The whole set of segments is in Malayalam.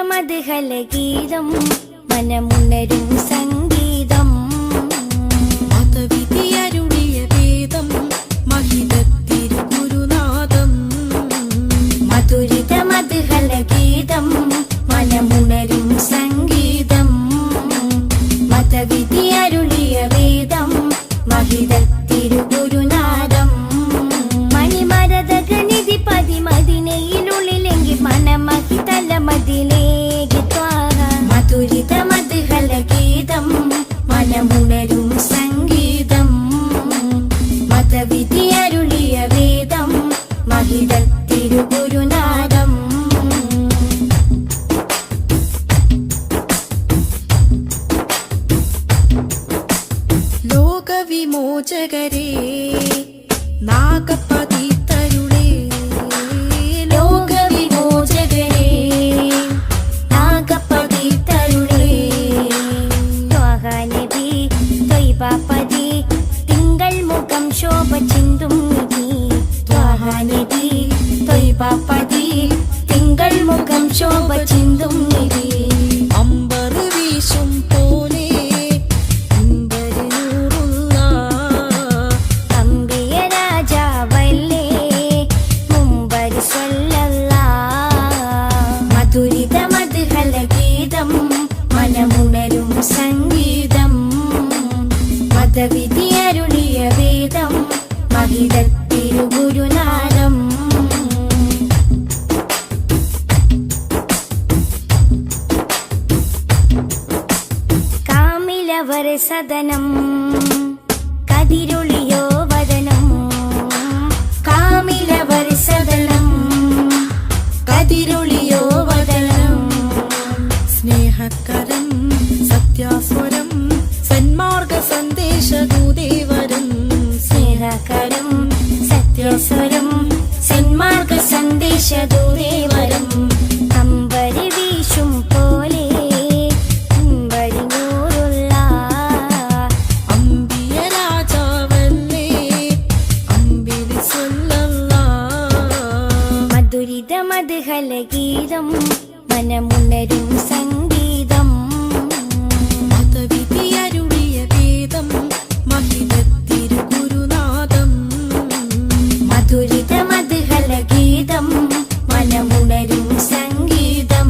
മധുഹലഗീതം മനമുണരും സംഗീതം മതവിധിയരുളിയ വേദം മഹിതത്തിരുഗുരുനാഥം മധുരിത മധുഹലഗീതം മനമുണരും സംഗീതം മതവിധിയരുളിയ വേദം മഹിതത്തിരുഗുരുനാഥം മണിമരതകനിധി പതിമതിനയിലുള്ളിലെങ്കിൽ മനമഹിതല മതിലേക്ക് ത്വാഹ മധുരിത മധുഹലഗീതം മനമുണരും സംഗീതം മതവിധിയരുളിയ വേദം മഹിതത്തിരുഗുരുനാഥം ലോകവിമോചകരേ നാഗപതിതരുളേ ലോകവിമോചകരേ നാഗപതിതരുളേ ത്വാഹ നബി ത്വയ്ബപതി തിങ്കൾ മുഖം ശോഭ ചിന്തും നിധി ത്വാഹ നബി ത്വയ്ബപതി തിങ്കൾ മുഖം ശോഭ ചിന്തും നിധി അമ്പർ വീശും പോലെ അമ്പിയ രാജാവല്ലേ മുമ്പർ സ്വല്ലല്ലാഹ് മധുരിത മധുഹലഗീതം മനമുണരും സംഗീതം മതവിധിയരുളിയ വേദം മഹിതത്തിരുഗുരുനാഥം കാമിലവർ സദനം കതിരൊളിയോ വദനം കാമിലവർ സദനം കതിരൊളിയോ വദനം സ്നേഹകരം സത്യാസ്വരം സന്മാർഗ സന്ദേശദൂതേവരം സ്നേഹകരം സത്യസ്വരം സന്മാർഗ സന്ദേശദൂതേവരം അമ്പരി വീശും പോലെ അമ്പരിഞ്ഞൂറുള്ള അമ്പിയ രാജാവല്ലേ അമ്പിളി സ്വല്ലല്ലാഹ് മധുരിത മധുഹലഗീതം മനമുണരും സംഗീതം മതവിധിയരുളിയ വേദം മഹിതത്തിരുഗുരുനാഥം മധുരിത മധുഹലഗീതം മനമുണരും സംഗീതം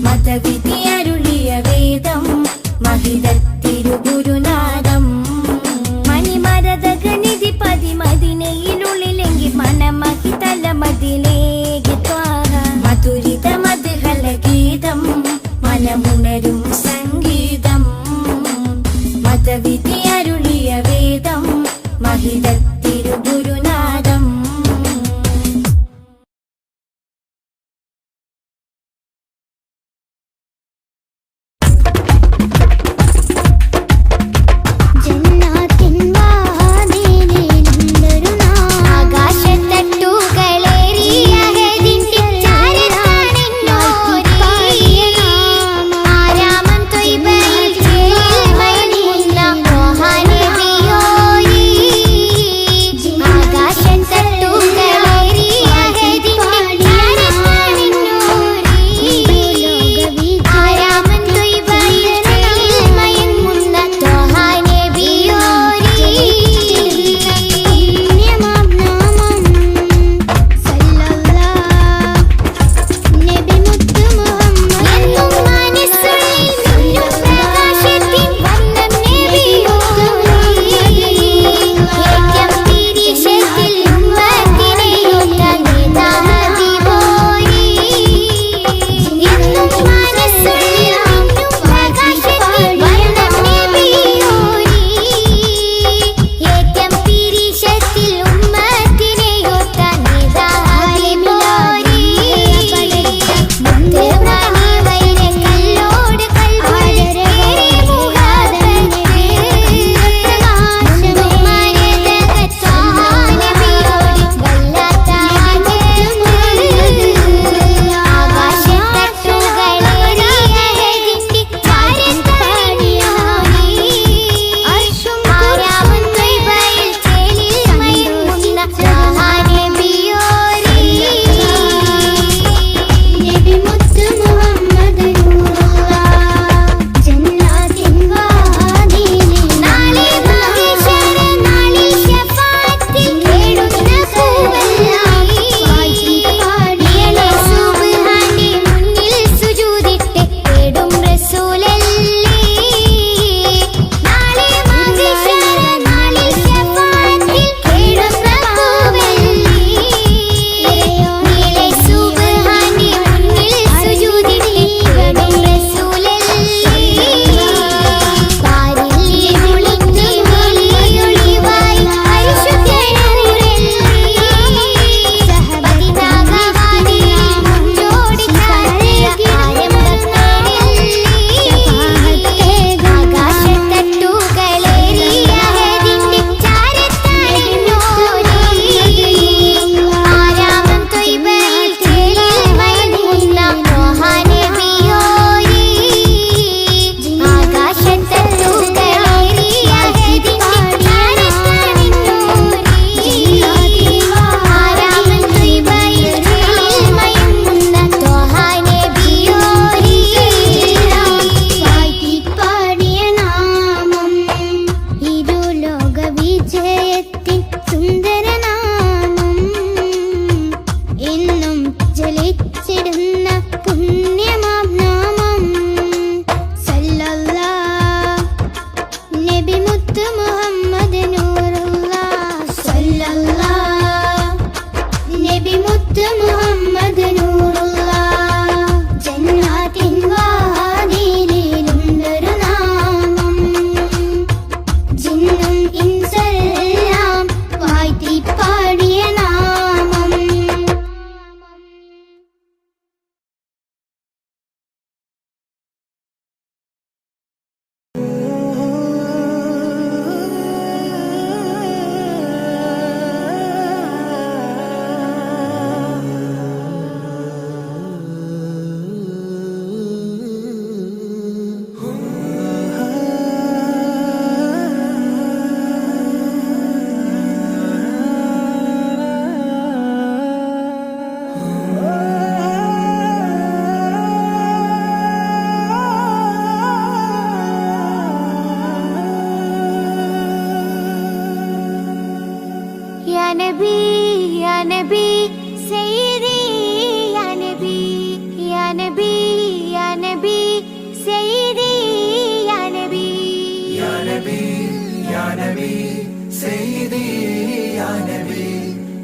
മതവിധിയരുളിയ വേദം മഹിതത്തിരുഗുരുനാഥം മണിമരതകനിധി പതിമതിനയിലുള്ളിലെങ്കിൽ മനമഹിതല മതിലേക്ക് ത്വാഹ മധുരിത മധുഹലഗീതം മനമുണരും സംഗീതം മതവിധിയരുളിയ വേദം മഹിതത്തിരുഗുരുനാഥം ആരാമം തൊയ്ബയിൽ മുത്ത് മുഹമ്മദ് നൂറുള്ള സ്വല്ലല്ലാഹ് നബി മുത്ത് മുഹമ്മദ് നൂറുള്ള ജന്നാത്തിൻ വാതിലിലുണ്ടൊരു നാമം ജിന്നും ഇൻസെല്ലാം വാഴ്ത്തി പാടിയ നാമം. Ya Nabi, Ya Nabi, Sayyidi, Ya Nabi, Ya Nabi, Ya Nabi, Sayyidi, Ya Nabi. Ya Nabi, Ya Nabi, Sayyidi, Ya Nabi,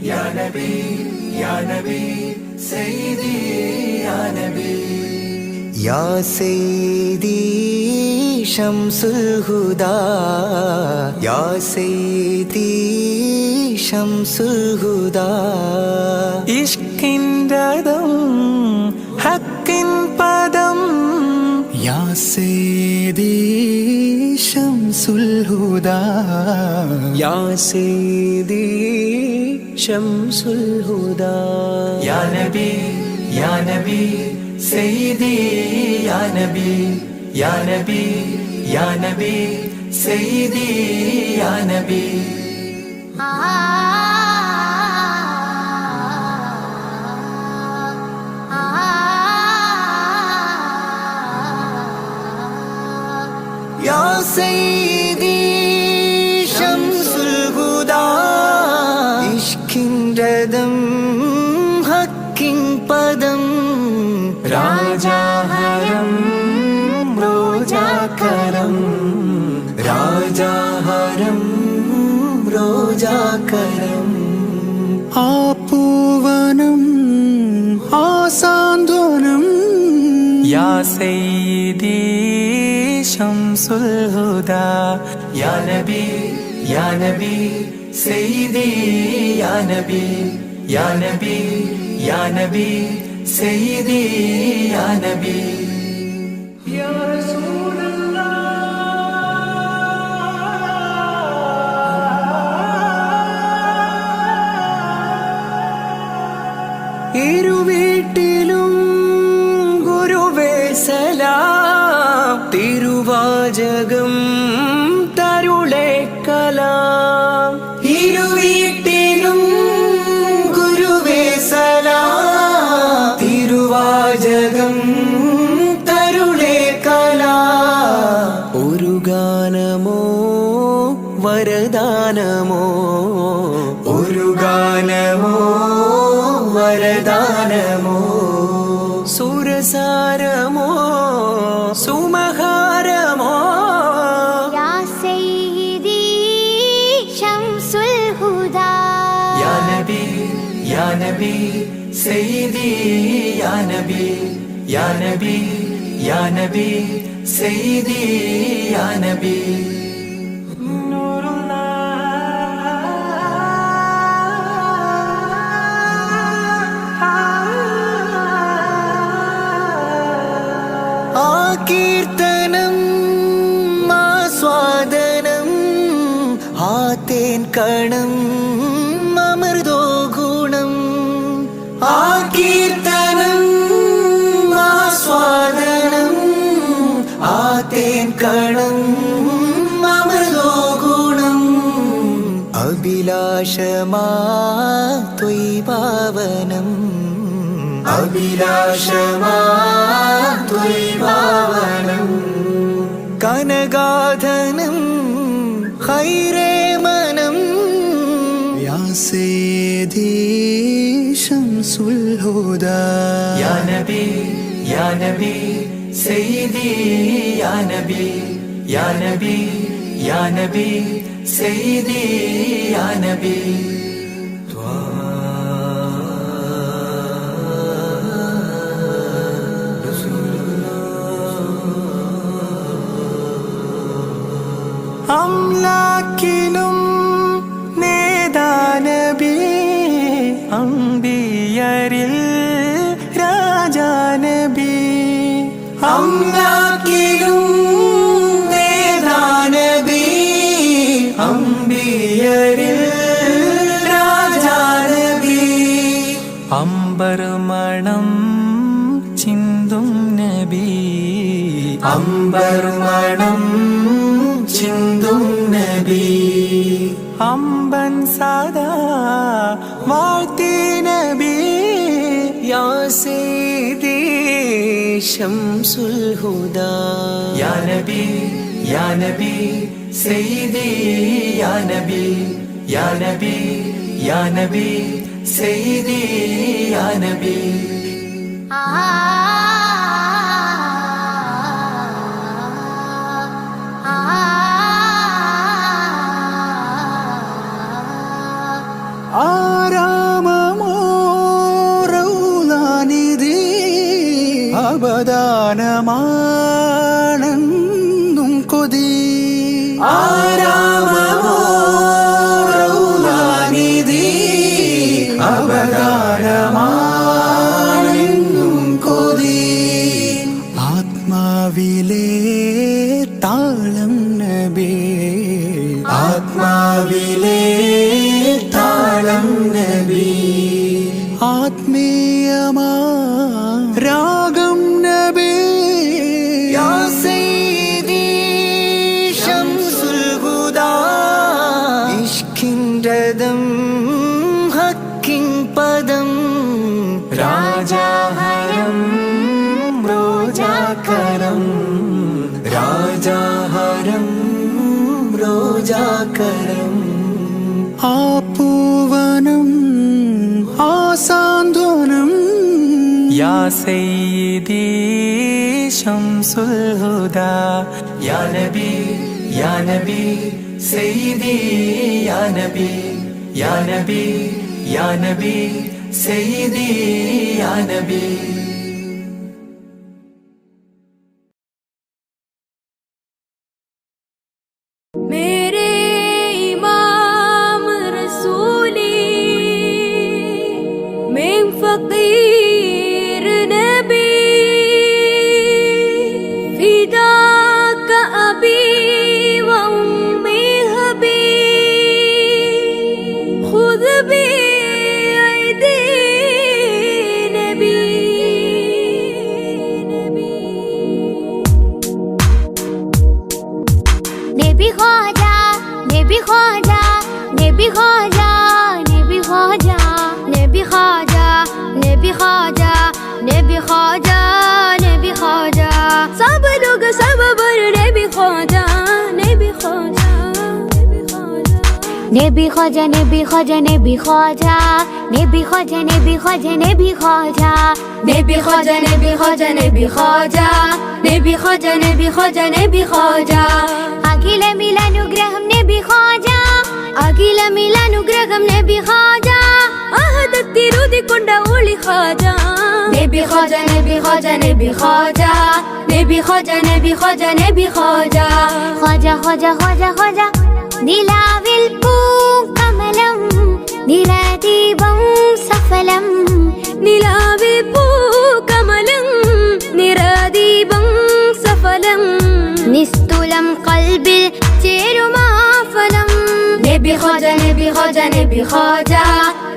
Ya Nabi, Ya Nabi, Sayyidi, Ya Nabi. Ya Sayyidi Shamsul Huda, Ya Sayyidi Shamsul Huda. ഇഷ്കിൻ്റെതും ഹക്കിൻ പദം യാ സയ്യിദി ശംസുൽ ഹുദാ യാ സയ്യിദി ശംസുൽ ഹുദാ. യാ നബി, യാ നബി, സയ്യിദി യാ നബി, യാ നബി, യാ നബി, സയ്യിദി യാ നബി. Ya Seyyidi Şemsul Huda, İşkin redem Hakkin padam, Raja haram Roja karam, Raja haram Roja karam. Apuvanam Asandvanam Ya Seyyidi Şamsul Huda. Ya Nabi, Ya Nabi, Sayyidi Ya Nabi, Ya Nabi, Ya Nabi, Sayyidi Ya Nabi. Ya Resulallah. ഇരുവീട്ടിലും ഗുരുവേ സലാം തിരുവാചകം തരുളേ കലാം. ഇരുവീട്ടിലും ഗുരുവേ സലാം തിരുവാചകം തരുളേ കലാം. ഒരു ഗാനമോ വരദാനമോ, ഒരു ഗാനമോ വരദാനമോ, സുരസാരമോ സുമഹാരമോ. Ya Sayyidi Shamsul Huda. Ya Nabi, Ya Nabi, Sayyidi Ya Nabi, Ya Nabi, Ya Nabi, Sayyidi Ya Nabi. കീർത്തനം ആസ്വാദനം ആതേൻ കണം അമൃതോ ഗുണം. ആ കീർത്തനം ആസ്വാദനം ആതേൻ കണം അമൃതോ ഗുണം. അഭിലാഷമാ ത്വൈപാവനം, അഭിലാഷമാ ത്വൈപാവനം. കനകാധനം ഖൈരേ മനം. യാ സയ്യിദി ശംസുൽ ഹുദാ. യാ നബി, യാ നബി, സയ്യിദി യാ നബി, യാ നബി, या नबी सैयदी या नबी അംലാക്കിലും നേദാനബി അംബിയരിൽ രാജാനബി അംലാക്കിലും നേദാനബി അംബിയരിൽ രാജാനബി അംബർമണം ചിന്തും നബി അംബർമണം ചിന്തും നബി അമ്പൻ സദാ വാഴ്ത്തി നബി യാ സയ്യിദി ശംസുൽ ഹുദാ യാ നബി യാ നബി സയ്യിദി യാ നബി യാ നബി യാ നബി സയ്യിദി യാ നബി ആരാമമോറൗലാനിധി അവദാനമാണെന്നും കൊതി ആരാമമോറൗലാനിധി അവദാനമാണെന്നും കൊതി ആത്മാവിലെ താളം നബി ആത്മാവിലെ താളം നബി ആത്മീയമാ രാഗം നബി യാ സയ്യിദി ശംസുൽ ഹുദാ ഇഷ്കിൻ രഥം ഹക്കിൻ പദം രാജാഹരം റോജാകരം രാജാഹരം റോജാകരം ആ പൂവനം ആ സാന്ത്വനം യാ സയ്യിദി ശംസുൽ ഹുദാ യാ നബി യാ നബി സയ്യിദി യാ നബി യാ നബി യാ നബി സയ്യിദി യാ നബി मेरे इमाम रसूली मैं फकीर नबी फिदा का अबी व उम्मी हबी खुद भी ऐदी नबी नबी ख्वाजा नबी ख्वाजा नबी ख्वाजा नबी ख्वाजा नबी ख्वाजा नबी ख्वाजा नबी ख्वाजा नबी ख्वाजा सब लोग सब बर नबी ख्वाजा नबी ख्वाजा नबी ख्वाजा नबी ख्वाजा नबी ख्वाजा नबी ख्वाजा नबी ख्वाजा नबी ख्वाजा नबी ख्वाजा नबी ख्वाजा नबी ख्वाजा नबी ख्वाजा नबी ख्वाजा नबी ख्वाजा अखिल मिलानुग्रहम नबी ख्वाजा अखिल मिलानुग्रहम नबी ख्वाजा आहदत्तिरुदि कोंड ओळि ख्वाजा नबी ख्वाजा नबी ख्वाजा नबी ख्वाजा नबी ख्वाजा नबी ख्वाजा नबी ख्वाजा ख्वाजा ख्वाजा ख्वाजा ख्वाजा നിലാവിൽ പൂക്കമലം നിറദീപം സഫലം നിലാവിൽ പൂക്കമലം നിറദീപം സഫലം നിസ്തുലം കൽബിൽ ചേരുമാ ഫലം നബി ഖാജ നബി ഖാജ നബി ഖാജ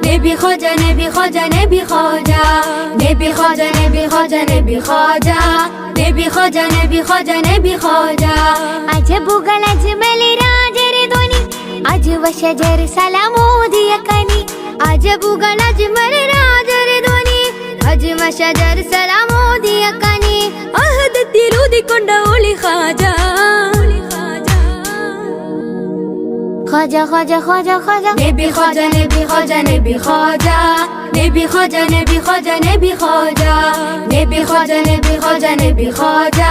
നബി ഖാജ നബി ഖാജ നബി ഖാജ നബി ഖാജ നബി ഖാജ നബി ഖാജ നബി ഖാജ നബി ഖാജ നബി ഖാജ അജബുകൾ അജ്മലി രാജരധ്വനി അജ്വ ശജർ സലാമോദിയ കനി അജബുകൾ അജ്മലി രാജരധ്വനി അജ്വ ശജർ സലാമോദിയ കനി അഹദത്തിലൂതിക്കൊണ്ട ഒളി ഖാജ ख्वाजा ख्वाजा ख्वाजा ख्वाजा नबी ख्वाजा नबी ख्वाजा नबी ख्वाजा नबी ख्वाजा नबी ख्वाजा नबी ख्वाजा नबी ख्वाजा नबी ख्वाजा नबी ख्वाजा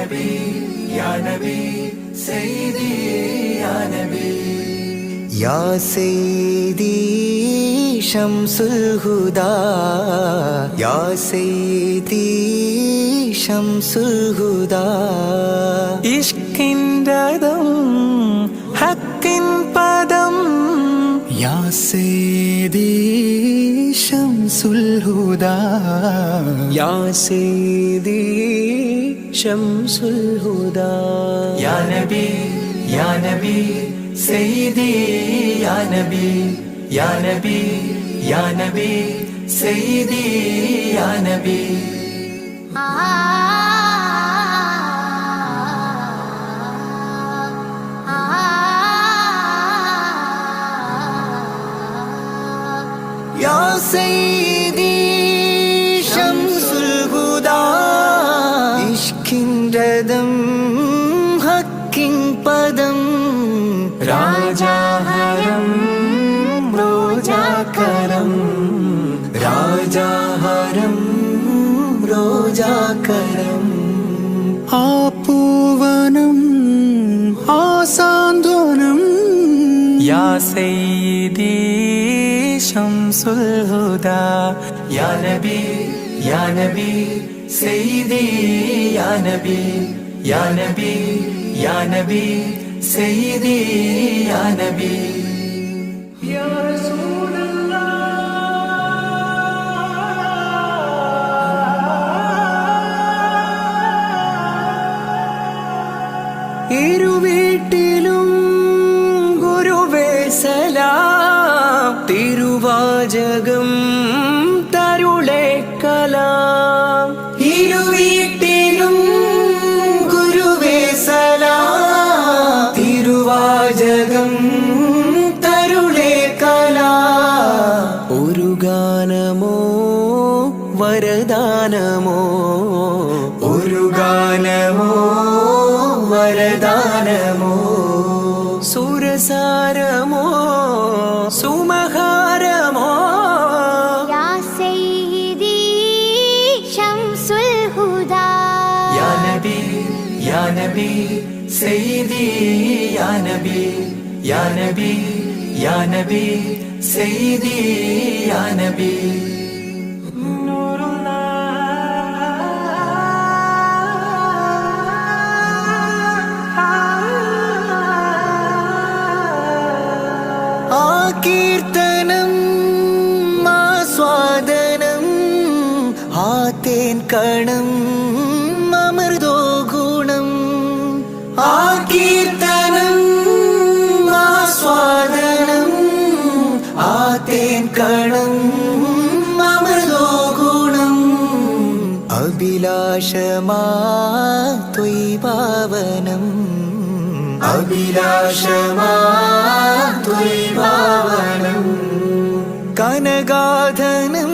നബി യാ നബി സയ്യിദി യാ നബി യാ സയ്യിദി ശംസുൽ ഹുദാ യാ സയ്യിദി ശംസുൽ ഹുദാ ഇഷ്കിൻറദം ഹക്കിൻ പദം യാ സയ്യിദി ശംസുൽ ഹുദാ യാ സയ്യിദി ശംസുൽ ഹുദാ യാ നബി യാ നബി സയ്യിദി യാ നബി യാ നബി യാ നബി സയ്യിദി യാ നബി യാ സയ്യിദി ശംസുൽ ഹുദാ ഇഷ്കിൻറദം ഹക്കിൻ പദം രാജാഹരം റോജാകരം രാജാഹരം റോജാകരം ആ പൂവനം ആ സാന്ത്വനം യാ സയ്യിദി ശംസുൽ ഹുദാ യാ നബി യാ നബി സയ്യിദി യാ നബി യാ നബി യാ നബി സയ്യിദി യാ നബി യാ ഇരുവീട്ടിലും ഗുരുവേ സലാം തിരുവാചകം തരുളേ കലാം ഇരുവീട്ടിലും ഗുരുവേ സലാം തിരുവാചകം തരുളേ കലാം ഒരു ഗാനമോ വരദാനമോ ഒരു ഗാനമോ വരദാനമോ സുരസാരമോ സുമഹാരമോ യാ സയ്യിദി ശംസുൽ ഹുദാ യാ നബി യാ നബി സയ്യിദി യാ നബി യാ നബി യാ നബി സയ്യിദി യാ നബി കീർത്തനം ആസ്വാദനം ആതേൻ കണം അമൃതോ ഗുണം ആ കീർത്തനം ആസ്വാദനം ആതേൻ കണം അമൃതോ ഗുണം അഭിലാഷമാ ത്വൈഭാവനം അഭിലാഷമാ ത്വൈഭാവനം കനകാധനം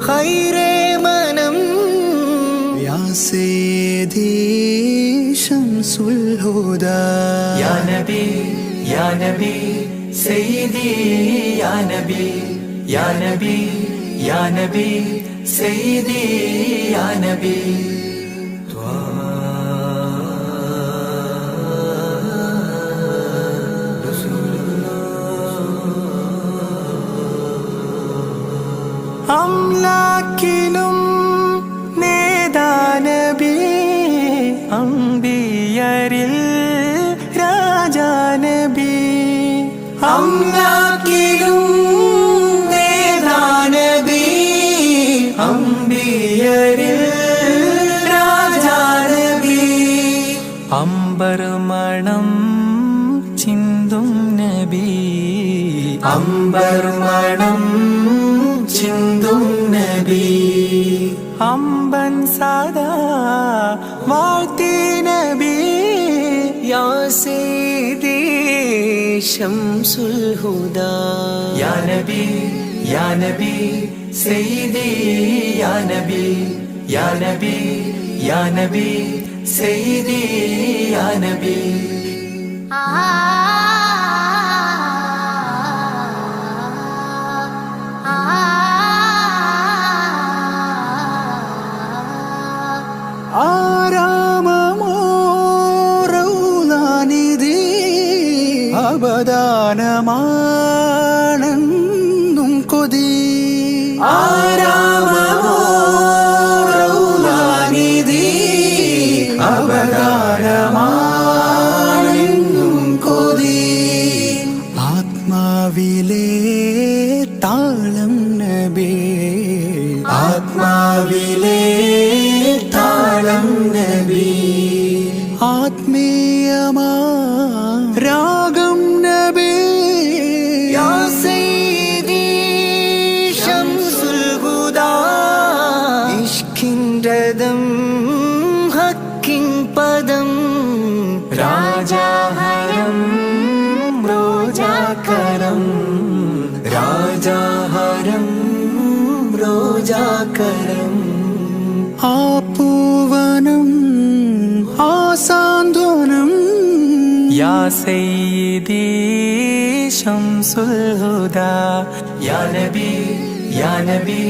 ഖൈരേ മനം യാ സയ്യിദി ശംസുൽ ഹുദാ യാ നബി യാ നബി സയ്യിദി യാ നബി യാ നബി യാ നബി സയ്യിദി യാ നബി അംലാക്കിലും നേദാനബി അംബിയരിൽ രാജാനബി അംലാക്കിലും നേദാനബി അംബിയരിൽ രാജാനബി അംബർ മണം ചിന്തും നബി അംബർ മണം ചിന്തും നബി അമ്പൻ സദാ വാഴ്ത്തി നബി യാ സയ്യിദി ശംസുൽ ഹുദാ യാ നബി യാ നബി സയ്യിദി യാ നബി യാ നബി യാ നബി സയ്യിദി യാ നബി ആരാമ അവദാനമാണെന്നും കൊതി ആരാമമോ റൗളാനിധി അവദാനമാണെന്നും കൊതി ആത്മാവിലെ താളം നബി ആത്മാവിലെ താളം നബി ആത്മീയമാ രാഗം നബി യാ സയ്യിദി ശംസുൽ ഹുദാ ഇഷ്കിൻ രഥം ഹക്കിൻ പദം രാജാഹരം റോജാകരം രാജാഹരം റോജാകരം ആ പൂവനം ആ സാന്ത്വനം യാ സയ്യിദി ശംസുൽ ഹുദാ യാ നബി യാ നബി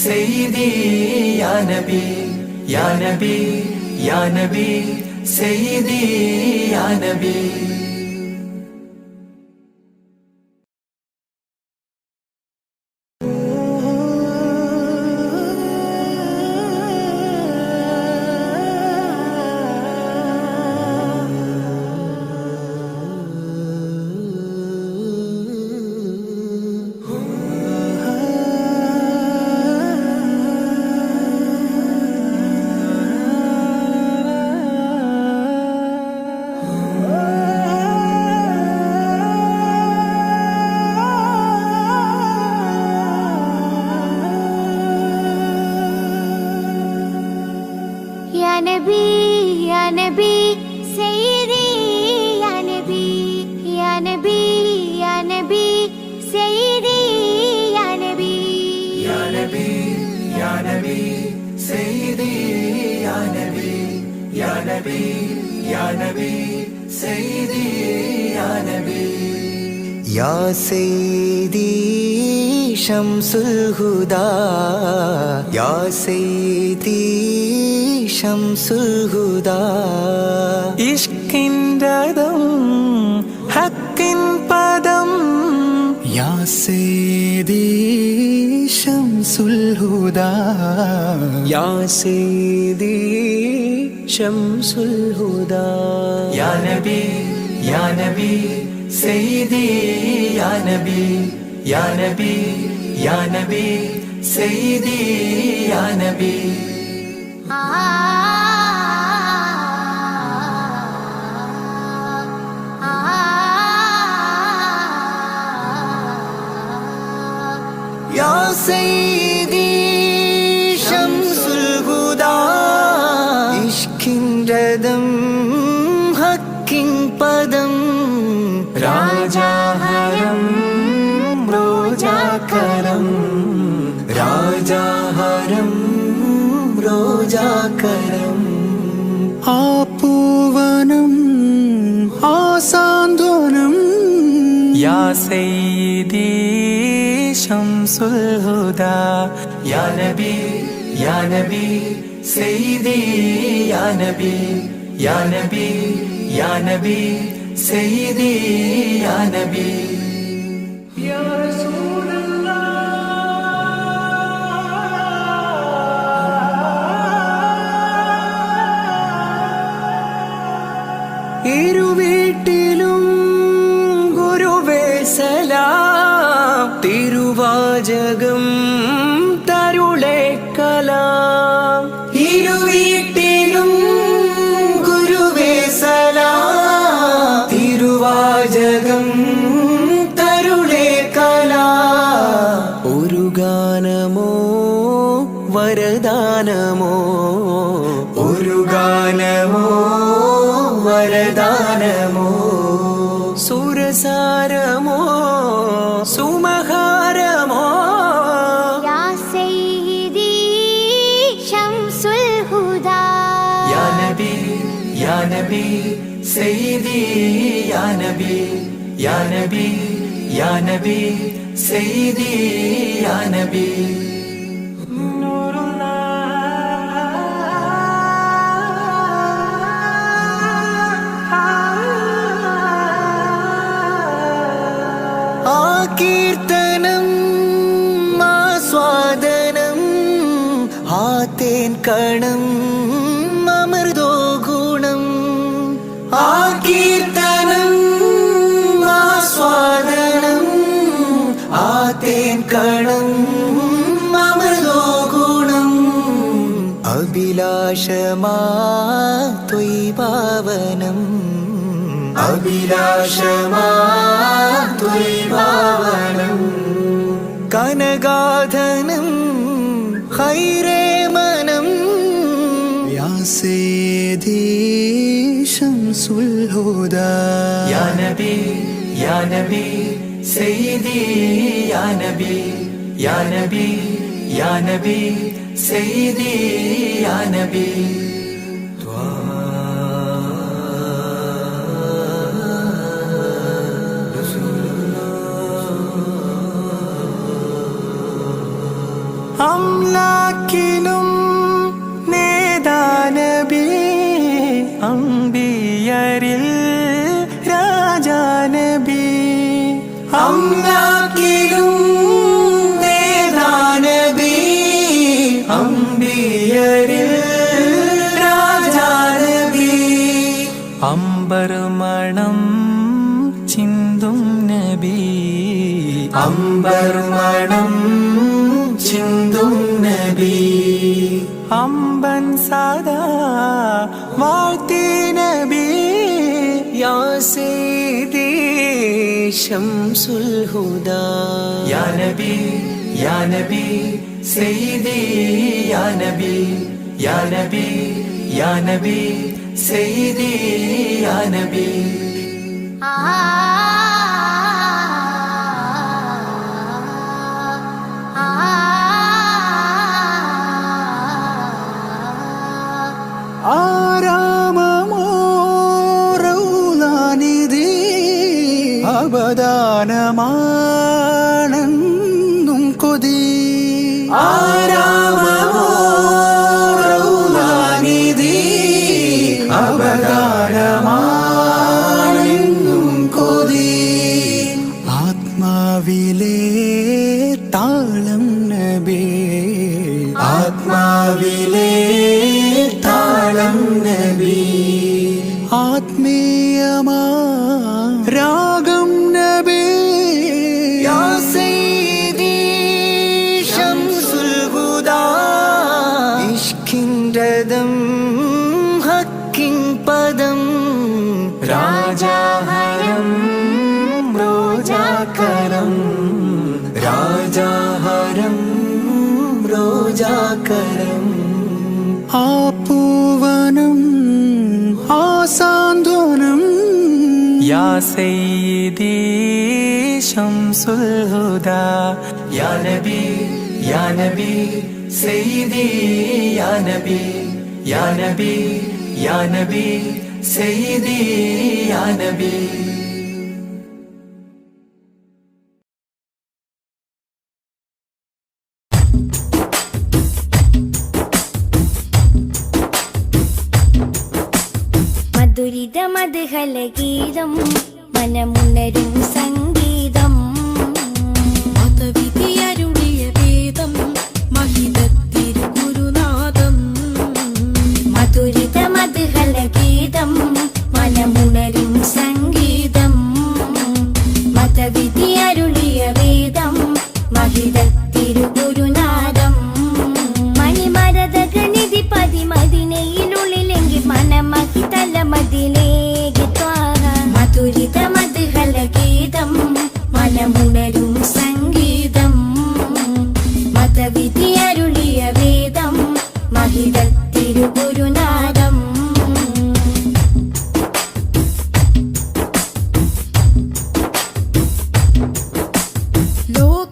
സയ്യിദി യാ നബി യാ നബി യാ നബി സയ്യിദി യാ നബി യാ സയ്യിദി ശംസുൽ ഹുദാ യാ സയ്യിദി ശംസുൽ ഹുദാ ഇഷ്കിൻ രഥം ഹക്കിൻ പദം യാ സയ്യിദി ശംസുൽ ഹുദാ യാ സയ്യിദി ശംസുൽ ഹുദാ യാ നബി യാ നബി സയ്യിദി യാ നബി യാ നബി യാ നബി സയ്യിദി യാ നബി യാ സയ്യിദി ശംസുൽ ഹുദാ ഇഷ്കിൻ രഥം ഹക്കിൻ പദം രാജാഹരം റോജാകരം രാജാഹരം റോജാകരം ആ പൂവനം ആ സാന്ത്വനം യാ സയ്യിദി ശംസുൽ ഹുദാ യാ നബി യാ നബി സയ്യിദി യാ നബി യാ നബി യാ നബി സയ്യിദി യാ നബി യാ ഇരുവീട്ടിലും ഗുരുവേ സലാം തിരുവാചകം തരുളേ കലാം ഇരുവീട്ടിലും ഗുരുവേ സലാം തിരുവാചകം തരുളേ കലാം ഒരു ഗാനമോ വരദാനമോ ഒരു ഗാനമോ വരദാനമോ സുരസാരമോ സുമഹാരമോ യാ സയ്യിദി ശംസുൽ ഹുദാ യാ നബി യാ നബി സയ്യിദി യാ നബി യാ നബി യാ നബി സയ്യിദി യാ നബി കണം അമൃതോ ഗുണം ആ കീർത്തനം ആസ്വാദനം ആ തേൻ കണം അമൃതോ ഗുണം അഭിലാഷമാ ത്വൈഭാവനം അഭിലാഷമാ ത്വൈഭാവനം കനകാധനം ഖൈറേ മനം യാ സയ്യിദി ശംസുൽ ഹുദാ യാ നബി യാ നബി സയ്യിദി യാ നബി യാ നബി യാ നബി സയ്യിദി യാ നബി അംലാക്കിനും നേദാനബി അംബിയരിൽ രാജാനബി അംലാക്കിനും നേദാനബി അംബിയരിൽ രാജാനബി അംബർ മണം ചിന്തും നബി അംബർ മണം ചിന്തും നബി അമ്പൻ സദാ വാഴ്ത്തി നബി യാ സയ്യിദി ശംസുൽ ഹുദാ യാ നബി യാ നബി സയ്യിദി യാ നബി യാ നബി യാ നബി സയ്യിദി യാ നബി അവദാനമാണെന്നും കൊതി ആരാമോറൗലാനിധി അവദാനമാണെന്നും കൊതി ആത്മാവിലെ താളം നബി ആത്മാവിലെ താളം നബി ആത്മീയമാ രാഗം നബി യാ സയ്യിദി ശംസുൽ ഹുദാ ഇഷ്കിൻ രഥം ഹക്കിൻ പദം രാജാഹരം റോജാകരം രാജാഹരം റോജാകരം ആ പൂവനം ആ സാന്ത്വനം യാ സയ്യിദി ശംസുൽ ഹുദാ യാ നബി യാ നബി സയ്യിദി യാ നബി യാ നബി യാ നബി സയ്യിദി യാ നബി മധുരിത മധുഹല ഗീതം മനമുണരും സംഗീതം മതവിധിയരുളിയ വേദം മഹിതത്തിരുഗുരുനാഥം മധുരിത മധുഹല ഗീതം മനമുണരും സംഗീതം മതവിധി അരുളിയ വേദം മഹിതത്തിരുഗുരുനാഥം മണിമരത ഗണിതി പതിമതിനയിലുള്ളിലെങ്കിൽ മനമഹിതല മതിലേക്ക് ത്വാഹ മധുരിത മധുഹല ഗീതം മനമുണരും സംഗീതം മതവിധി അരുളിയ വേദം മഹിതത്തിരുഗുരുനാഥം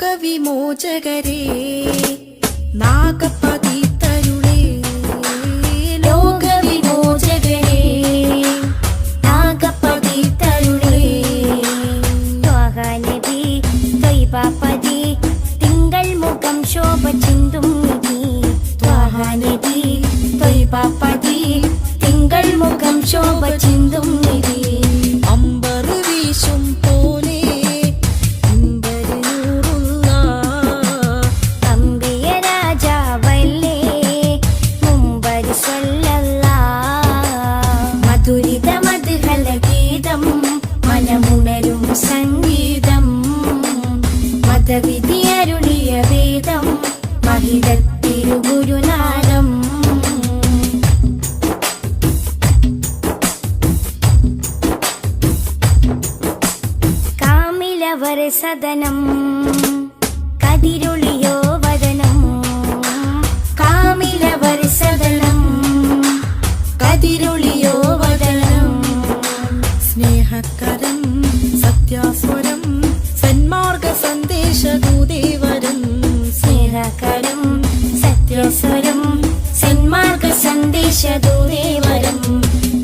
ലോകവിമോചകരേ നാഗപതിതരുളേ ലോകവിമോചകരേ നാഗപതിതരുളേ ത്വാഹ നബി ത്വയ്ബപതി തിങ്കൾ മുഖം ശോഭ ചിന്തും നിധി ത്വാഹ നബി ത്വയ്ബപതി തിങ്കൾ മുഖം ശോഭ ചിന്തും നിധി അമ്പർ വീശും പോലെ അമ്പിയ രാജാവ മതവിധിയരുളിയ വേദം മഹിതത്തിരുഗുരുനാഥം. കാമിലവർ സദനം കതിരൊളിയോ വദനം. കാമിലവർ സദനം കതിരൊളിയോ വദനം. സ്നേഹകരം സത്യാസ്വരം സന്മാർഗ സന്ദേശദൂതേവരം. സ്നേഹകരം സത്യസ്വരം സന്മാർഗ സന്ദേശദൂതേവരം.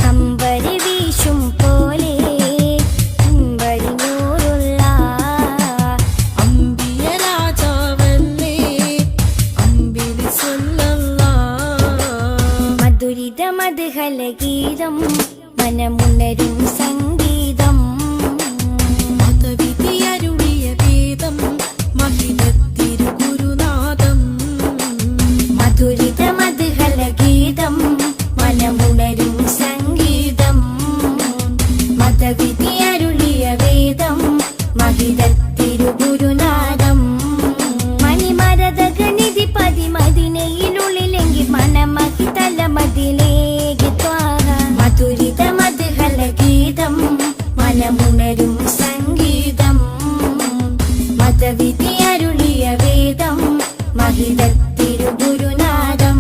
അമ്പരി വീശും പോലെ അമ്പരിഞ്ഞൂറുള്ള അമ്പിയ രാജാവല്ലേ അമ്പിളി സ്വല്ലല്ലാഹ്. മധുരിത മധുഹല ഗീതം മനമുണരും സംഗീതം. മതവിധിയരുളിയ വേദം മഹിതത്തിരുഗുരുനാഥം. മധുരിത മധുഹല ഗീതം മനമുണരും സംഗീതം. മതവിധി അരുളിയ വേദം മഹിതത്തിരുഗുരുനാഥം. മണിമരതകനിധി പതിമതിനയിലുള്ളിലെങ്കിൽ മനമഹിതല മതിലേക്ക് ത്വാഹ. മധുരിത മധുഹല ഗീതം മനമുണരും സംഗീതം. മതവിധി അരുളിയ വേദം മഹിതത്തിരുഗുരുനാഥം.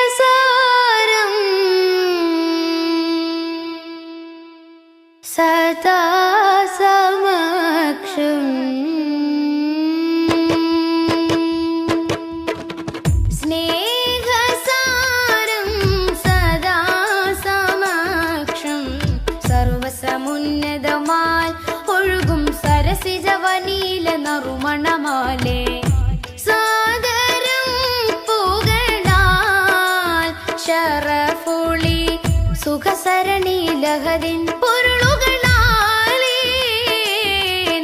സ്നേഹസാരം സദാ സമക്ഷം. സ്നേഹസാരം സദാ സമക്ഷം. സർവസമുന്നതമായി ഒഴുകും സരസിജവനീല നറുമണമാലേ. സാദരം പുകഴാൽ ശറഫുളി സുഖസരണി ലഹരിൻ പൊരുളുകളാലേ.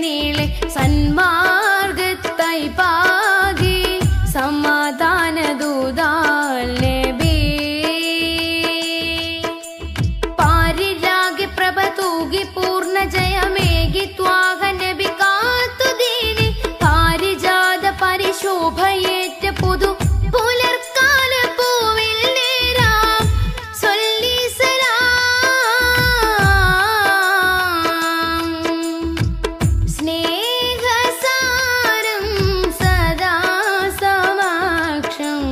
നീളെ സന്മാർഗത്തായി പാകി സമാധാന ദൂതാൽ നബി. പാരിരാഗി പ്രഭ തൂകി പൂർണ്ണ ജയമേകി ത്വാഹ നബി കാത്തുദീനി. പാരിജാത പരിശോഭയേറ്റ പുതു പുലർക്കാല പൂവിൽ നേരാം സ്വല്ലി സലാം. സ്നേഹസാരം സദാ സമക്ഷം.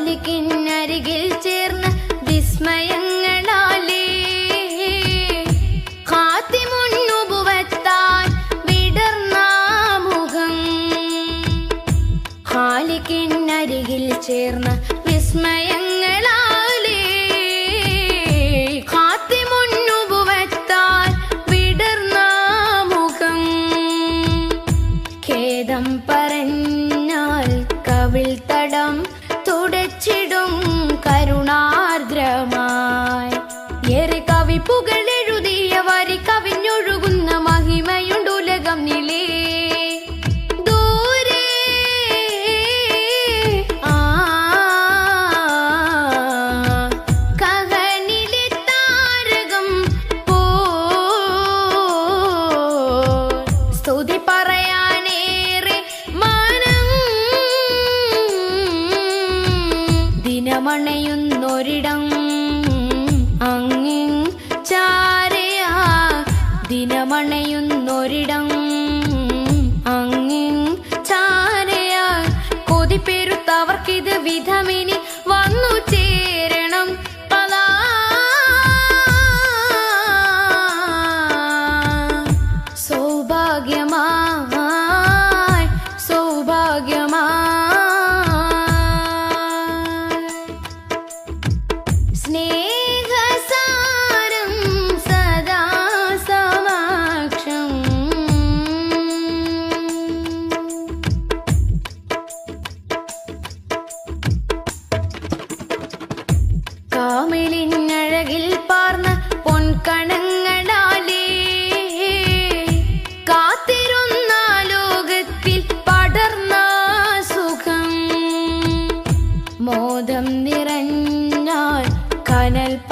ഖാലിഖിനരികിൽ ചേർന്ന വിസ്മയങ്ങളാലേ. ഖാതിമുൻ നുബുവത്താൽ വിടർന്ന മുഖം. ഖാലിഖിനരികിൽ ചേർന്ന വിസ്മയങ്ങളാലേ. ഖാതിമുൻ നുബുവത്താൽ വിടർന്ന മുഖം. ഖേദം പറഞ്ഞാൽ കവിൾ തടം തുടച്ചിടും കരുണാർദ്രമായി. ഏറെ കവി പുകളെഴുതിയ വരി കവിഞ്ഞൊഴുകുന്ന മഹിമയുണ്ടുലകം നിലേ. ദൂരെ കഹനിലെ താരകം പോ സ്തുതി പറയാനേറെ മാനം. ദിനമണയുന്നൊരിടം അങ്ങിങ്ങ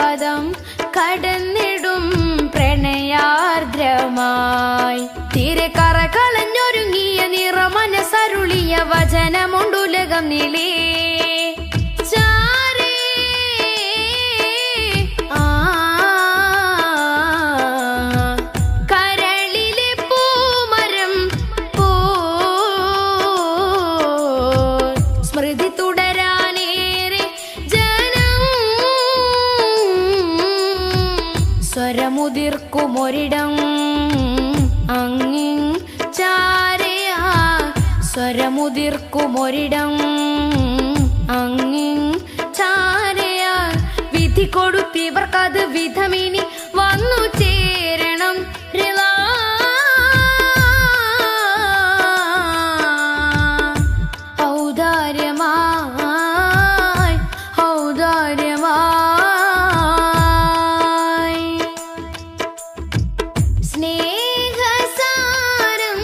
പദം കടന്നിടും പ്രണയാർദ്രമായി തീരെ കറ കളഞ്ഞൊരുങ്ങിയ നിറമനസരുളിയ വചനമുണ്ടുലകം നിലേ ചാരേ കരളിലെ പൂമരം പോ സ്മൃതി തുടരാനേറെ ജനം സ്വരമുതിർക്കുമൊരിടം അങ്ങിങ് ചാരയാ സ്വരമുതിർക്കുമൊരിടം അങ്ങിങ് ചാരയാ വിധി കൊടുത്തിവർക്കത് വിധമിനി വന്നു ചേരണം റിളാ ഔദാര്യമായി ഔദാര്യമായി സ്നേഹസാരം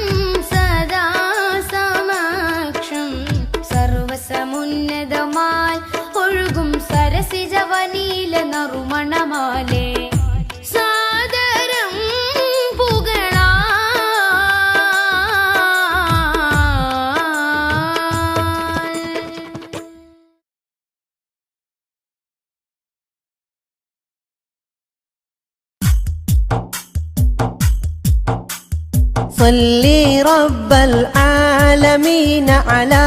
സദാ സമക്ഷം സർവസമുന്നതമായി ഒഴുകും സരസിജവനീല നറുമണമാലേ സാദരം പുകളാ صلي رب العالمين على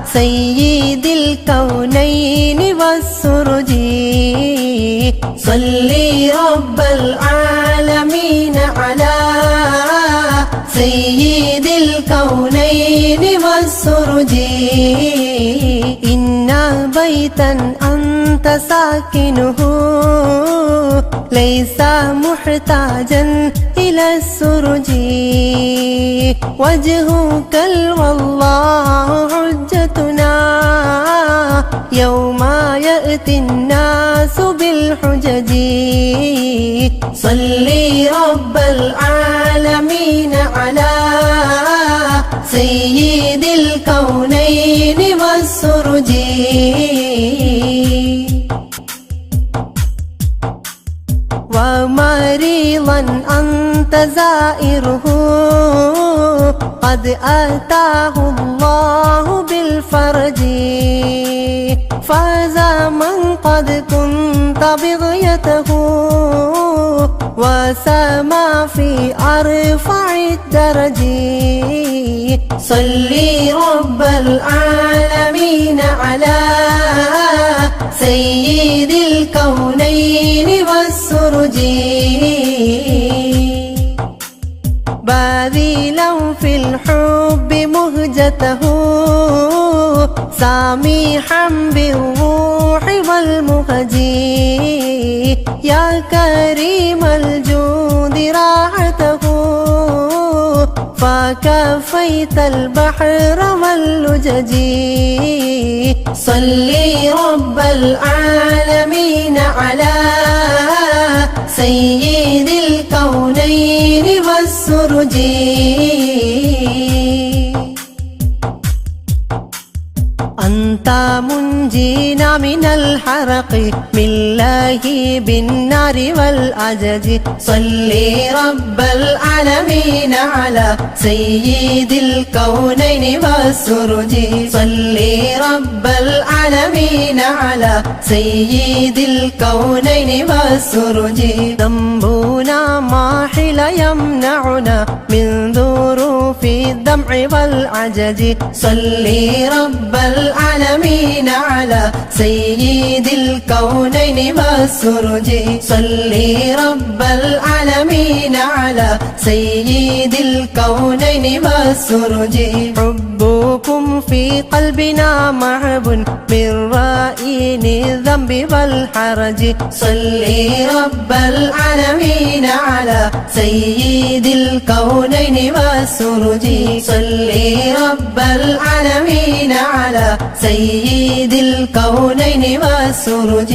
سيد الكونين والسرج صلي رب العالمين على سيد الكونين والسرج إن بيتا أنت ساكنه ليس محتاجا إلى السرج وجهك والله حجتنا يوم يأتي الناس بالحجج صلي رب العالمين على سيد الكونين والسرج ومريضا أنت زائره قد أتاه الله بالفرج فاز من قد كنت بغيته وسما في أرفع الدرج صلي رب العالمين على سيد الكونين والسرج باذلا في الحب مهجته سامحا بالروح والمهج يا كريم الجود راحته فكفيت البحر واللجج صلي رب العالمين على سيد الكونين والسرج أنت منجينا من الحرق من الله بالنار والأجج صلي رب العالمين على سيد الكونين والسرج صلي رب العالمين على سيد الكونين والسرج ذنبنا ماحل يمنعنا من ظروف الدمع والعجج صلي رب العالمين على سيد الكونين والسرج صلي رب العالمين على سيد الكونين والسرج حبكم في قلبنا محب من رائن الذنب والحرج صلي رب العالمين على سيد الكونين والسرج صلي رب العالمين على سيد الكونين والسرج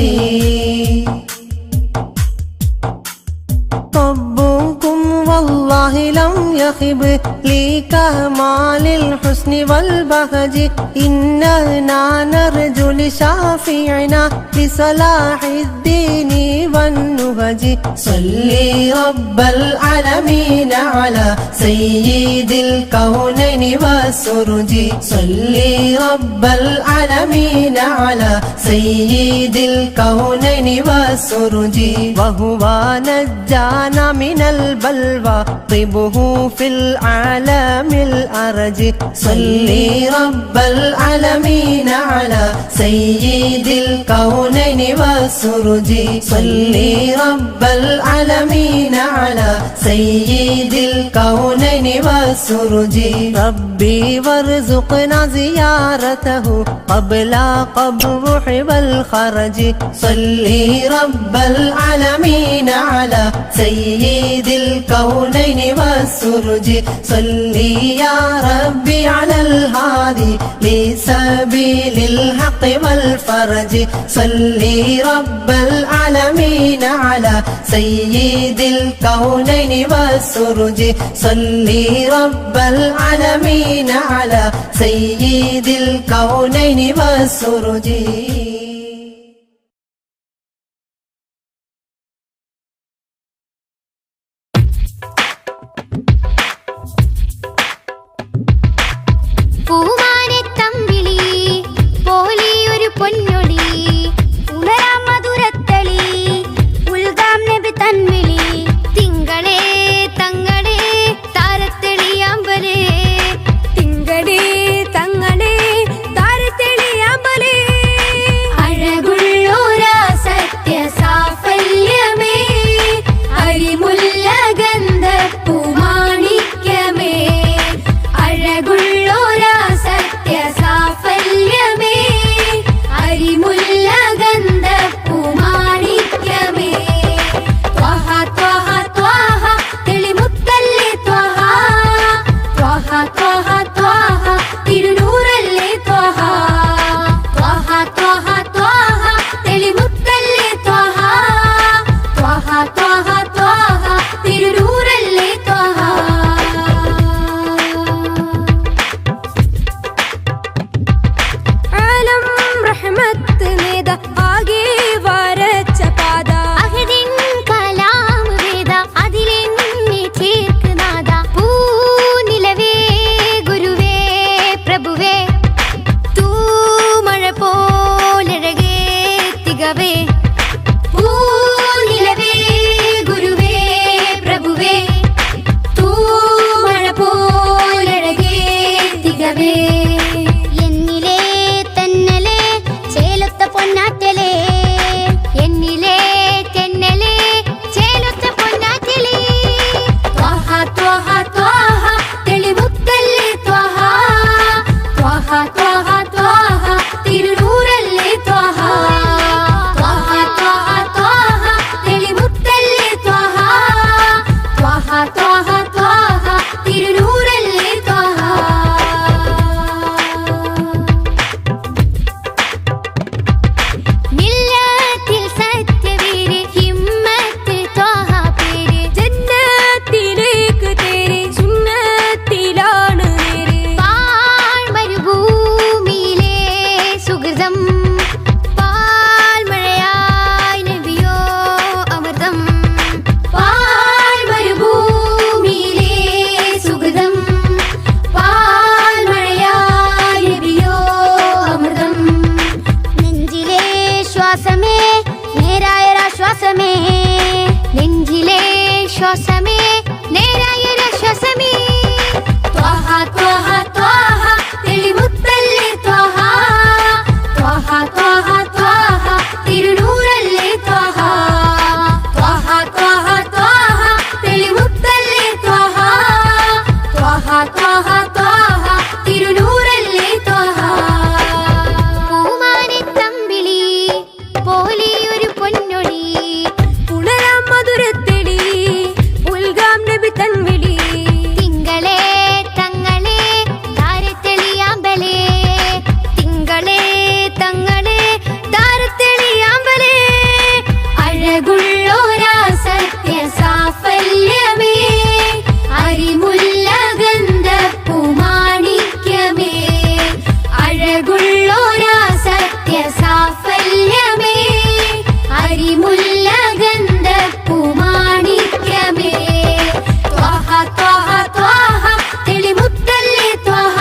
ربكم والله لم يخب لكمال الحسن والبهج إننا نرجو لشافعنا لصلاح الدين والنهج صلي رب العالمين على سيد الكونين والسرج صلي رب العالمين على سيد الكونين والسرج وهو نجانا من البلوى طبه في العالم الأرج صلي رب العالمين على سيد الكونين والسرج صلي رب العالمين على سيد الكونين والسرج ربي وارزقنا زيارته قبل قبض والخرج صلي رب العالمين على سيد الكونين والسرج صلي يا ربي على الهادي لسبيل الحق والفرج صلي رب العالمين على سيد الكونين والسرج صلي رب العالمين على سيد الكونين والسرج പൂമാനത്തമ്പിളി പോലെയൊരു പൊന്നൊളി ഉണരാം മധുരത്തളി ഉൽഗാം നബി തൻവിളി തിങ്കളേ തങ്ങളെ താരത്തെളിയാമ്പലേ തിങ്കളേ തങ്ങളെ താരത്തെളിയാമ്പലേ അഴകുള്ളോര സത്യ സാഫല്യമേ അരിമുല്ല ഗന്ധ പൂമാണിക്യമേ അഴകുള്ളോര സത്യ സാഫല്യമേ അരിമുല്ല ഗന്ധ പൂമാണിക്യമേ ത്വഹ ത്വഹ ത്വഹ തെളിമുത്തല്ലേ ത്വഹ ത്വഹ ത്വഹ ത്വഹ തിരുനൂറല്ലേ ത്വഹ ത്വഹ ത്വഹ ത്വഹ തെളിമുത്തല്ലേ ത്വഹ ത്വഹ ത്വഹ ത്വഹ തിരുനൂറല്ലേ ത്വഹ ആലം റഹ്മത്ത് നേത ആകെ വരച്ച പാത അഹദിൻ കലാം വേദ അതിലെന്നെ ചേർക്കുനാഥ പൂനിലവേ ഗുരുവേ പ്രഭുവേ തൂമഴ പോലഴകേ തികവേ പൂനിലവേ ഗുരുവേ പ്രഭുവേ തൂമഴ പോലഴകേ തികവേ എന്നിലേ തന്നലേ ചേലൊത്ത പൊന്നാറ്റലേ എന്നിലേ തെന്നലേ ചേലൊത്ത പൊന്നാറ്റലേ ത്വഹ ത്വഹ ത്വഹ തെളിമുത്തല്ലേ ത്വഹ ത്വഹ ത്വഹ ത്വഹ തിരുനൂറല്ലേ ത്വഹ ത്വഹ ത്വഹ ത്വഹ തെളിമുത്തല്ലേ ത്വഹ ത്വഹ ത്വഹ ത്വഹ തിരുനൂറല്ലേ ത്വഹ മില്ലത്തിൽ സത്യവീര് ഹിമ്മത്ത് ത്വഹ പേര് ജന്നത്തിലേക്ക് തേരെ സുന്നത്തിലാണ് നേരെ പാഴ്മരുഭൂമിയിലെ സുഹൃതം പാൽമഴയായി നബിയോ അമൃതം പാഴ്മരുഭൂമിയിലെ സുഹൃതം പാൽമഴയായി നബിയോ അമൃതം നെഞ്ചിലെ ശ്വാസമേ നേരായൊരാശ്വാസമേ നെഞ്ചിലെ ശ്വാസമേ നേരായൊരാശ്വാസമേ ത്വഹ ത്വഹ ത്വഹ തെളിമുത്തല്ലേ ത്വഹ ത്വഹ ത്വഹ ത്വഹ തിരുനൂറല്ലേ ത്വഹ ത്വഹ ത്വഹ ത്വഹ തെളിമുത്തല്ലേ ത്വഹ ത്വഹ ത്വഹ ത്വഹ തിരുനൂറല്ലേ ത്വഹ പൂമാനത്തമ്പിളി പോലെയൊരു പൊന്നൊളി ഉണരാം മധുരത്തെളി ഉൽഗാം നബി തൻവിളി തിങ്കളേ തങ്ങളെ താരത്തെളിയാമ്പലേ മുല്ലഗന്ധപ്പൂമാണിക്യമേ ത്വഹ ത്വഹ ത്വഹ തെളിമുത്തല്ലേ ത്വഹ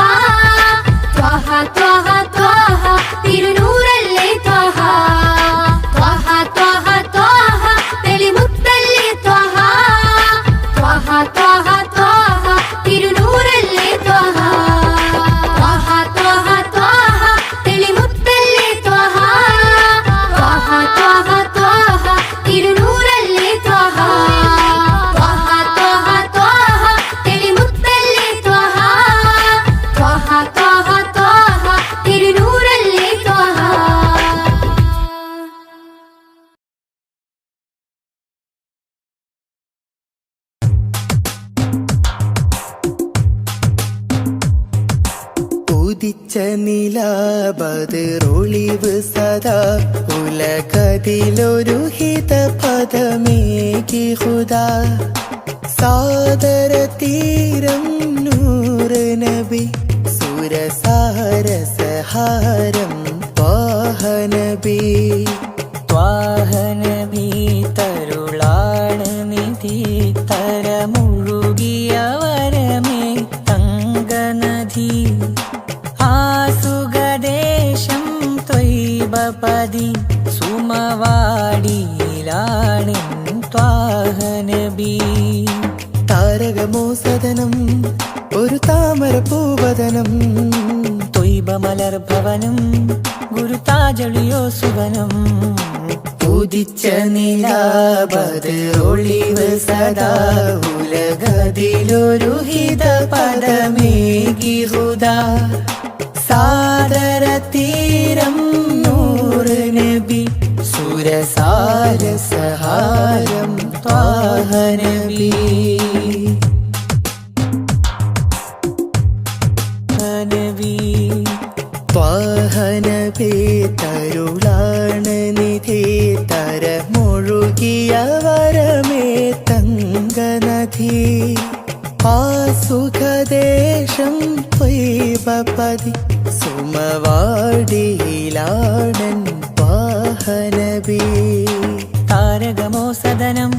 ത്വഹ ത്വഹ ത്വഹ തിരുനൂറല്ലേ ത്വഹ ത്വഹ ത്വഹ ത്വഹ തെളിമുത്തല്ലേ ത്വഹ ത്വഹ ത്വഹ ത്വഹ തിരുനൂറല്ലേ ത്വഹ ത്വഹ ത്വഹ ത്വഹ തെളിമുത്തല്ലേ ത്വഹ ത്വഹ ത്വഹ ത്വഹ തിരുനൂറല്ലേ ത്വഹ ത്വഹ ത്വഹ ത്വഹ തെളിമുത്തല്ലേ ത്വഹ ത്വഹ ത്വഹ ത്വഹ തിരുനൂറല്ലേ ത്വഹ. ഉദിച്ച നിലാബദറൊളിവ് സദാ ഉലകതിലൊരു ഹിതപദമേകി ഖുദാ സാദര തീരം നൂറ് നബി സുരസാര സഹാരം ത്വാഹ നബി ത്വാഹ നബി തരുളാണ് നിധി തരമുഴുകിയ വരമേ തങ്കനദി ആസുഖദേശം ത്വയ്ബപതി സുമവാടിയിലാണ് ത്വാഹ നബി താരകമോ സദനം ഒരു താമര പൂവദനം ത്വയ്ബമലർ ഭവനം ഗുരുതാജളിയോ സുവനം ഉദിച്ച നിലാബദറൊളിവ് സദാ ഉലകതിലൊരു ഹിതപദമേകി ഖുദാ സാദര തീരം നൂറ് നബി സുരസാര സഹാരം ത്വാഹ നബി നബി ത്വാഹ നബി തരുളാണ് നിധി തരമൊഴുകിയ വരമേ തങ്കനദി ആസുഖദേശം ത്വയ്ബപതി സുമവാടിയിലാണൻ ത്വാഹ നബി താരകമോ സദനം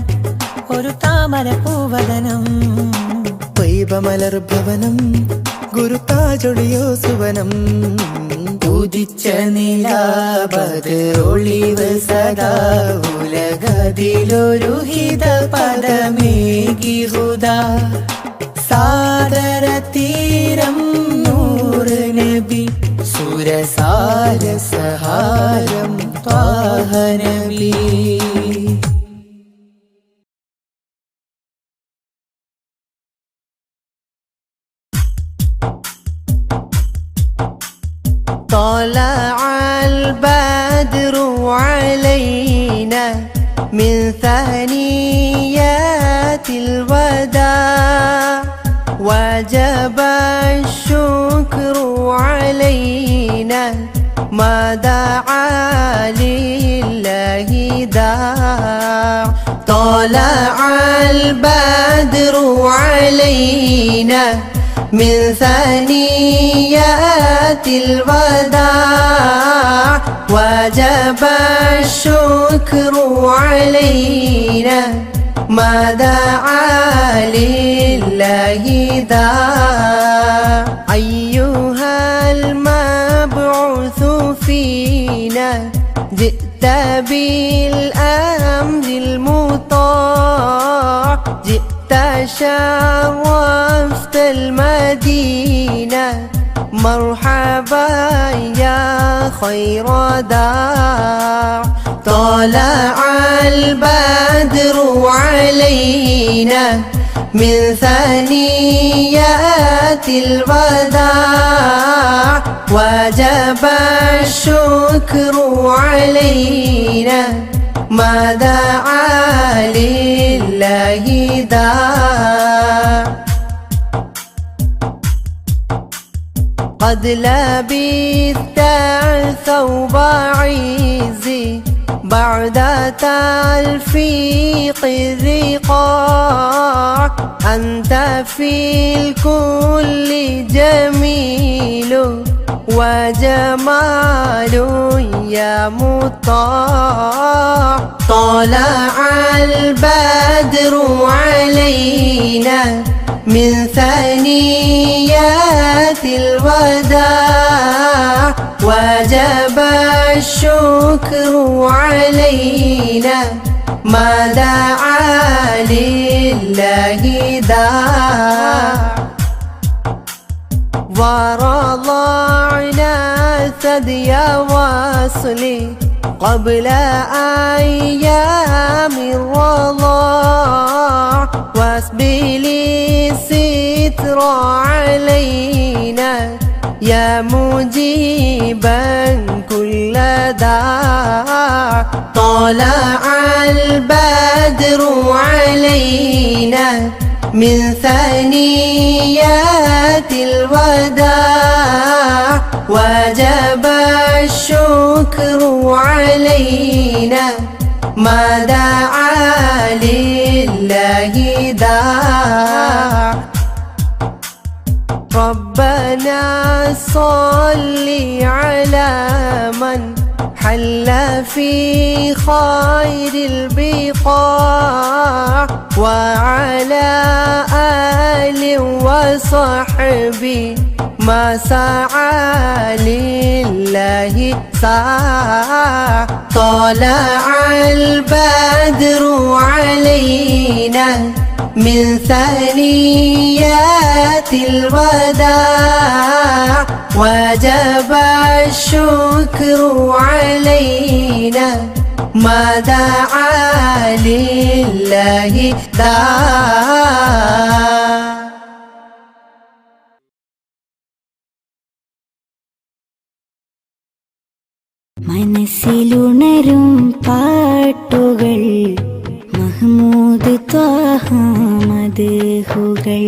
ഒരു താമര പൂവദനം ത്വയ്ബമലർ ഭവനം ഗുരുതാജൊളിയോ സുവനം ഉദിച്ച നിലാബദറൊളിവ് സദാ ഉലകതിലൊരു ഹിതപദമേകി ഖുദാ സാദര തീരം നൂറ് നബി സുരസാര സഹാരം ത്വാഹ നബി طلع البدر علينا من ثنيات الوداع وجب الشكر علينا ما دعا لله داع طلع البدر علينا من ثنيات الوداع وجب الشكر علينا ما دعا لله داع أيها المبعوث فينا جئت بالأمر المطاع جئت شرفت المدينة مرحبا يا خير داع طلع البدر علينا من ثنيات الوداع وجب الشكر علينا ما دعا لله داع قد لبثت ثوب عزي بعد تلفيق الرقاع أنت في الكل جميل وجمال يا مطاع طلع البدر علينا من ثنيات الوداع وجب الشكر علينا ما دعا لله داع ورضعنا ثدي وصلي قبل أيام الرضاع واسبل الستر علينا يا مجيبا كل داع طلع البدر علينا من ثنيات الوداع وجب الشكر علينا ما دعا لله داع ربنا صل على من حل في خير البقاع وعلى آل وصحبه ما سعى لله ساع طلع البدر علينا من ثنيات الوداع وجب الشكر علينا ما دعا لله داع മനസ്സിലുണരും പാട്ടുകൾ മഹ്മൂദ് ത്വാഹ മദ്ഹുകൾ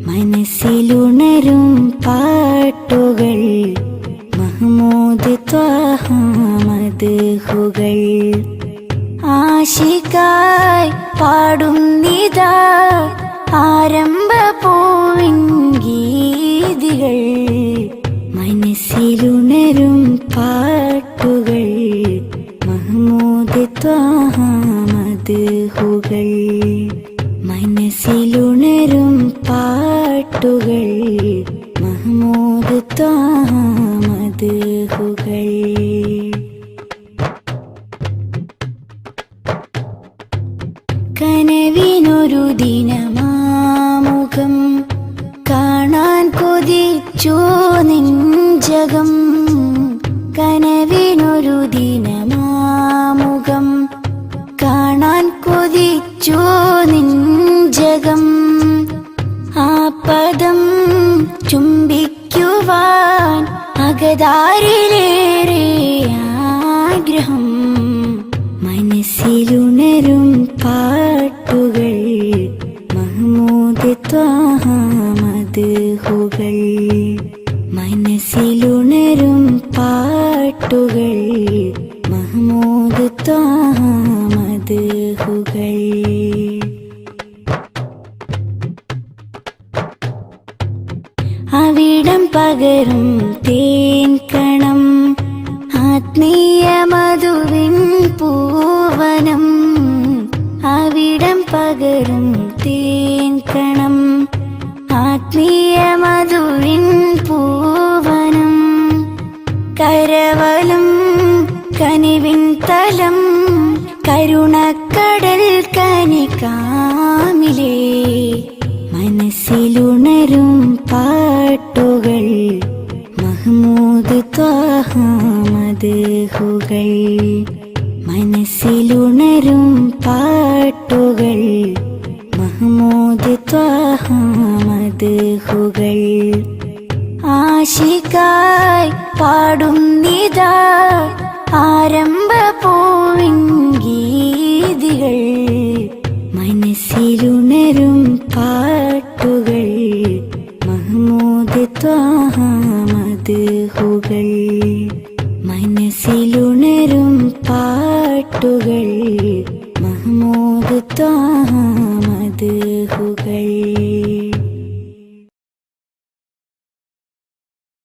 മനസ്സിലുണരും പാട്ടുകൾ മഹ്മൂദ് ത്വാഹ മദ്ഹുകൾ ആശിക്കായി പാടുന്നിതാ ആരംഭ പൂവിൻ ഗീതികൾ മനസ്സിലുണരും പാട്ടുകൾ മഹ്മൂദ് ത്വാഹ മദ്ഹുകൾ മനസ്സിലുണരും പാട്ടുകൾ മഹ്മൂദ് ത്വാഹ മദ്ഹുകൾ കനവിനൊരു ദിനമാമുഖം കാണാൻ കൊതിച്ചു നെഞ്ചകം കനവിനൊരു ദിനമാമുഖം കാണാൻ കൊതിച്ചു നെഞ്ചകം ആ പദം ചുംബിക്കുവാൻ അകതാരിലേറെ ആഗ്രഹം മനസ്സിലുണരും പാട്ടുകൾ മഹ്മൂദ് ത്വാഹ മദ്ഹുകൾ മനസ്സിലുണരും പാട്ടുകൾ മഹ്മൂദ് ത്വാഹ മദ്ഹുകൾ അവിടം പകരും തേൻ കണം ആത്മീയ മധുവിൻ പൂവനം അവിടം പകരും തേൻ കണം ആത്മീയ മധുവിൻ പൂവനം കരവലം കനിവിൻ തലം കരുണക്കടൽ കനികാമിലേ മനസ്സിലുണരും പാട്ടുകൾ മഹ്മൂദ് ത്വാഹ മദ്ഹുകൾ മനസ്സിലുണരും പാട്ടുകൾ മഹ്മൂദ് ത്വാഹ മദ്ഹുകൾ ആശിക്കായി പാടുന്നിതാ ആരംഭ പൂവിൻ ഗീതികൾ മനസ്സിലുണരും പാട്ടുകൾ മഹ്മൂദ് ത്വാഹ മദ്ഹുകൾ മനസ്സിലുണരും പാട്ടുകൾ മഹ്മൂദ് ത്വാഹ മദ്ഹുകൾ